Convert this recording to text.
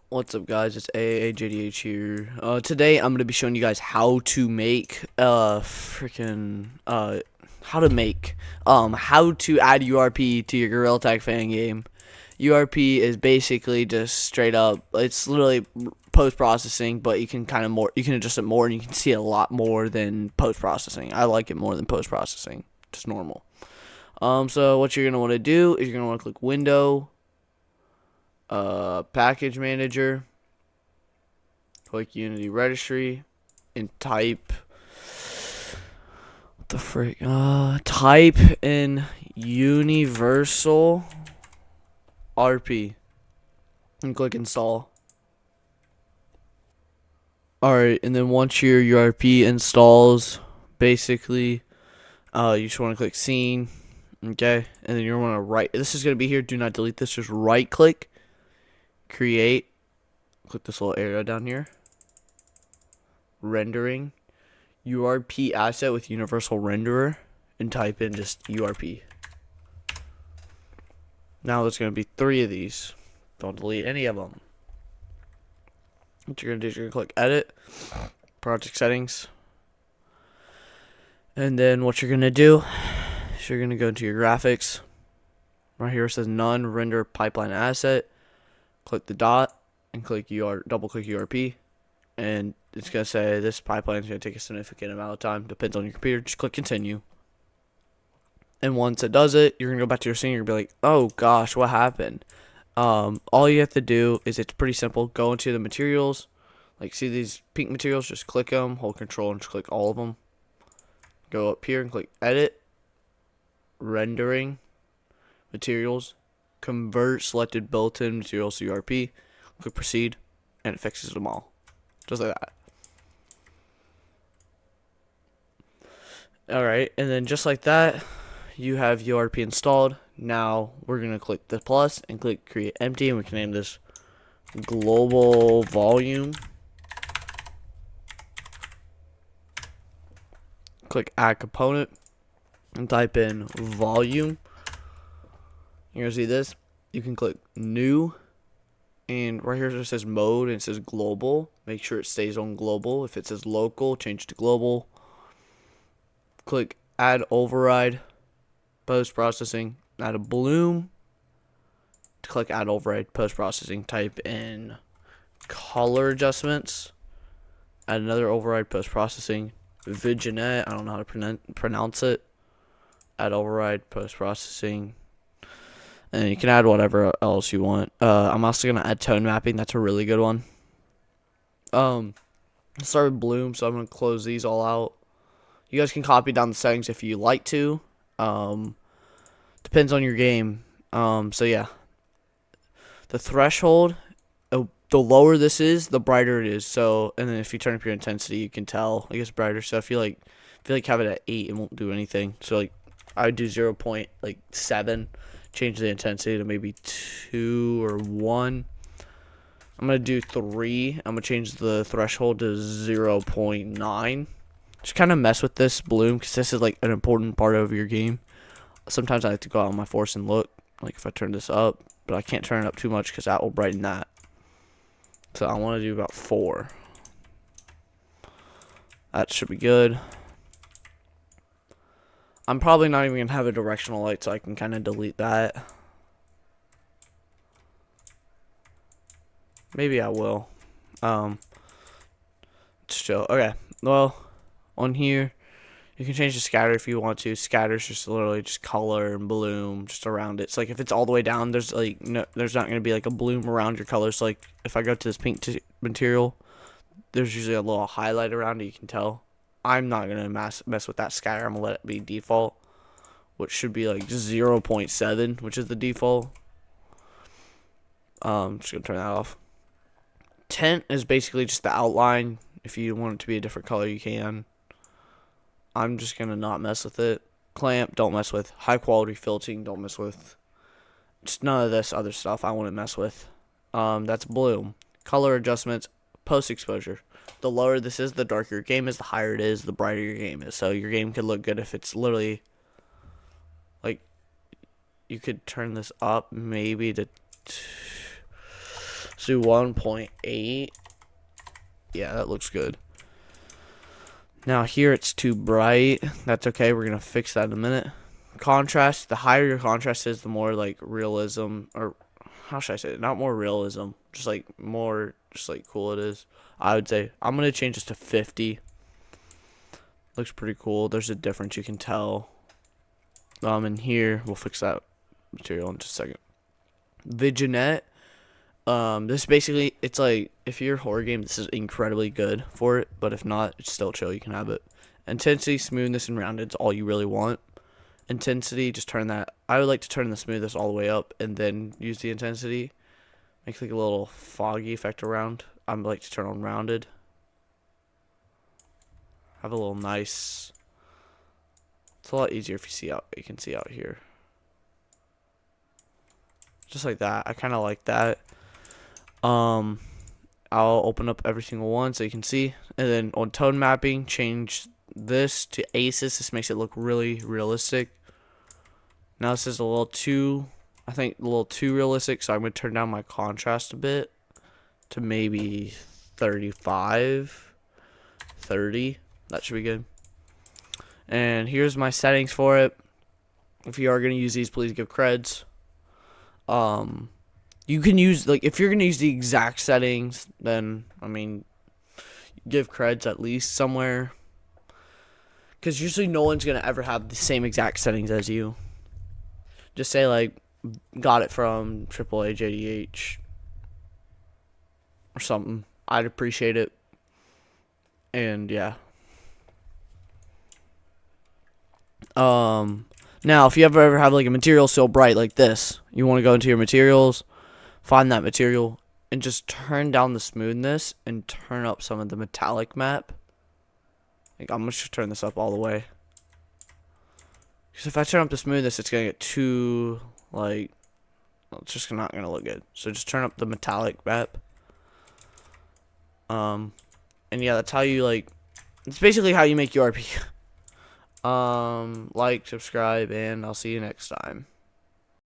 What's up, guys? It's AAJDH here. Today I'm gonna be showing you guys how to make how to add URP to your Gorilla Tag fan game. URP is basically just straight up. It's literally post processing, but you can you can adjust it more, and you can see a lot more than post processing. I like it more than post processing, just normal. So what you're gonna want to do is you're gonna want to click Window, Package Manager, click Unity Registry, and type what the frick? Type in Universal RP and click Install. Alright, and then once your URP installs, basically, you just want to click Scene, okay? And then you want to this is going to be here, do not delete this, just right click, Create, click this little arrow down here, Rendering, URP asset with Universal Renderer, and type in just URP. Now there's going to be 3 of these. Don't delete any of them. What you're going to do is you're going to click Edit, Project Settings, and then what you're going to do is you're going to go into your graphics. Right here it says None, Render Pipeline Asset. Click the dot and double click URP, and it's going to say this pipeline is going to take a significant amount of time. Depends on your computer. Just click Continue. And once it does it, you're going to go back to your scene. You're going to be like, oh gosh, what happened? All you have to do is, it's pretty simple. Go into the materials. Like, see these pink materials? Just click them, hold control, and just click all of them. Go up here and click Edit, Rendering, Materials, Convert Selected Built-in Materials to URP. Click Proceed, and it fixes them all. Just like that. Alright, and then just like that, you have URP installed. Now we're going to click the plus and click Create Empty, and we can name this Global Volume. Click Add Component and type in Volume. You're going to see this. You can click New, and right here it says Mode, and it says Global. Make sure it stays on Global. If it says Local, change to Global. Click Add Override, Post Processing, add a bloom. To click Add Override, Post Processing, type in Color Adjustments, add another override, Post Processing, Vignette, I don't know how to pronounce it, add override, Post Processing, and you can add whatever else you want. I'm also going to add tone mapping. That's a really good one. Let's start with bloom, so I'm going to close these all out. You guys can copy down the settings if you like to. Depends on your game. So yeah, the threshold, the lower this is, the brighter it is. So, and then if you turn up your intensity, you can tell it gets brighter. So if you like have it at 8, it won't do anything. So like, I would do 0.7, change the intensity to maybe 2 or 1. I'm gonna do 3. I'm gonna change the threshold to 0.9. Just kind of mess with this bloom, because this is like an important part of your game. Sometimes I like to go out on my force and look, like if I turn this up, but I can't turn it up too much because that will brighten that. So I want to do about 4. That should be good. I'm probably not even going to have a directional light, so I can kind of delete that. Maybe I will. Still, okay. Well, on here, you can change the scatter if you want to. Scatter's just literally just color and bloom just around it. So like if it's all the way down, there's like there's not going to be like a bloom around your color. So like if I go to this pink material, there's usually a little highlight around it. You can tell. I'm not going to mess with that scatter. I'm going to let it be default, which should be like 0.7, which is the default. Just going to turn that off. Tint is basically just the outline. If you want it to be a different color, you can. I'm just going to not mess with it. Clamp, don't mess with. High quality filtering, don't mess with. Just none of this other stuff I want to mess with. That's bloom. Color adjustments, post exposure. The lower this is, the darker your game is. The higher it is, the brighter your game is. So your game could look good if it's literally, like, you could turn this up maybe to Let's do 1.8. Yeah, that looks good. Now here it's too bright. That's okay. We're going to fix that in a minute. Contrast. The higher your contrast is, the more like realism, or how should I say it? Not more realism. Just like more, just like cool it is. I would say. I'm going to change this to 50. Looks pretty cool. There's a difference you can tell. And here, we'll fix that material in just a second. Vignette. This basically, it's like, if you're a horror game, this is incredibly good for it, but if not, it's still chill, you can have it. Intensity, smoothness, and rounded is all you really want. Intensity, just turn that, I would like to turn the smoothness all the way up, and then use the intensity. Make like a little foggy effect around. I like to turn on rounded. Have a little nice, it's a lot easier if you see out, you can see out here. Just like that, I kind of like that. I'll open up every single one so you can see, and then on tone mapping, change this to aces. This makes it look really realistic. Now this is a little too, I think a little too realistic, so I'm going to turn down my contrast a bit to maybe 35, 30. That should be good. And here's my settings for it. If you are going to use these, please give creds. You can use, like, if you're going to use the exact settings, then, I mean, give creds at least somewhere. Because usually no one's going to ever have the same exact settings as you. Just say, like, got it from AAA JDH or something. I'd appreciate it. And, yeah. Now, if you ever have, like, a material so bright like this, you want to go into your materials, find that material, and just turn down the smoothness and turn up some of the metallic map. Like, I'm just turn this up all the way. Because if I turn up the smoothness, it's going to get too, like, well, it's just not going to look good. So just turn up the metallic map. And yeah, that's how you, like, it's basically how you make URP. Like, subscribe, and I'll see you next time.